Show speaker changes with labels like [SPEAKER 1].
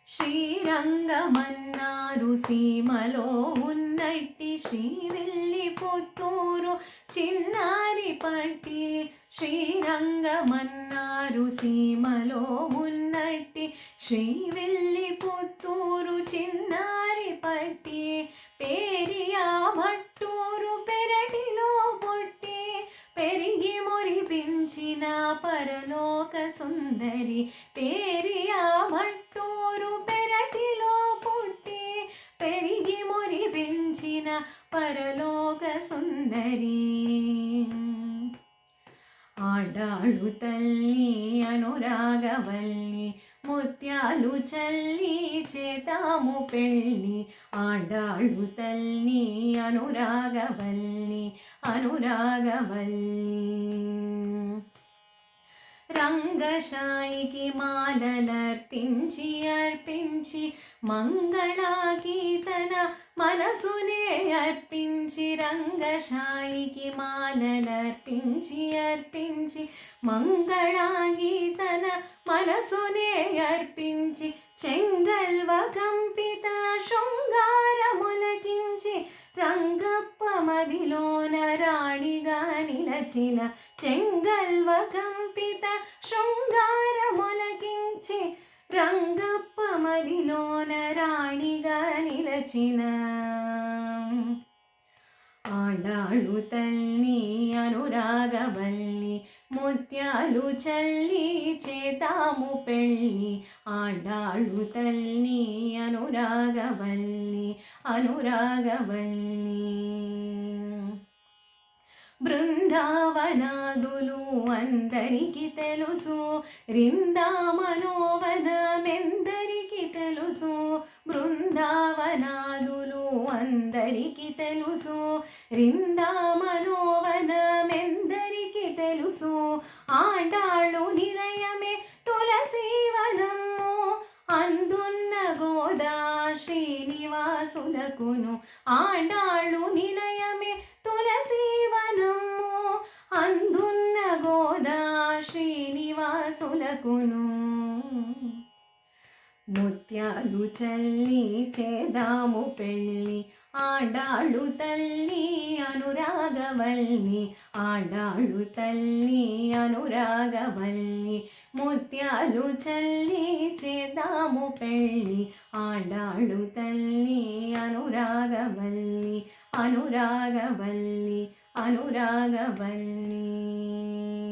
[SPEAKER 1] శ్రీరంగమన్నారు సీమలో ఉన్నట్టి శ్రీవిల్లి పుత్తూరు చిన్నారి పట్టి. శ్రీరంగమన్నారు సీమలో ఉన్నట్టి శ్రీవిల్లి పుత్తూరు చిన్నారి పట్టి. పేరియా భట్టూరు పెరటిలో పుట్టి పెరిగి మురిపించిన పరలోక సుందరి. పేరియా భట్టూరు పెరటిలో పుట్టి పెరిగి మురిపించిన పరలోక సుందరి. ఆడాడు తల్లి అనురాగవల్లి ముత్యాలు చల్లి చేతాము పెళ్ళి. ఆడాడు తల్లి అనురాగవల్లి అనురాగవల్లి. రంగశాయికి మాలలర్పించి అర్పించి మంగళాగీతన మనసునే అర్పించి. రంగశాయికి మాలలర్పించి అర్పించి మంగళాగీతన మనసునే అర్పించి. చెంగల్వ కంపిత శృంగారములకించి రంగప్ప మదిలోన రాణిగా నిలచిన. చెంగల్వ కంపిత శృంగారములకించి రంగప్ప మదిలోన రాణిగా నిలచిన. ఆడాడు తల్లి అనురాగవల్లి ముత్యాలు చల్లి చేతాము పెళ్ళి. ఆడాడు తల్లి అనురాగవల్లి అనురాగవల్లి. బృందావనాదులు అందరికి తెలుసు రిందామనోవనమెందరికి తెలుసు. బృందావనాదులు అందరికి తెలుసు రిందామనోవనమెందరికి తెలుసు. ఆడాళ్ళు నిలయమే తులసీవనము అందున్న గోదా శ్రీనివాసులకును. ఆడాళ్ళు నిలయమే తులసీవనము అందున్న గోదా శ్రీనివాసులకును. ముత్యాలు చల్లి చేదాము పెళ్ళి. ఆడాళ్ళు తల్లి అనురాగవల్లి ఆడాళ్ళు తల్లి అనురాగవల్లి. ముత్యాలు చల్లి చేదాము పెళ్ళి. ఆడాళ్ళు తల్లి అనురాగవల్లి అనురాగవల్లి అనురాగవల్లి.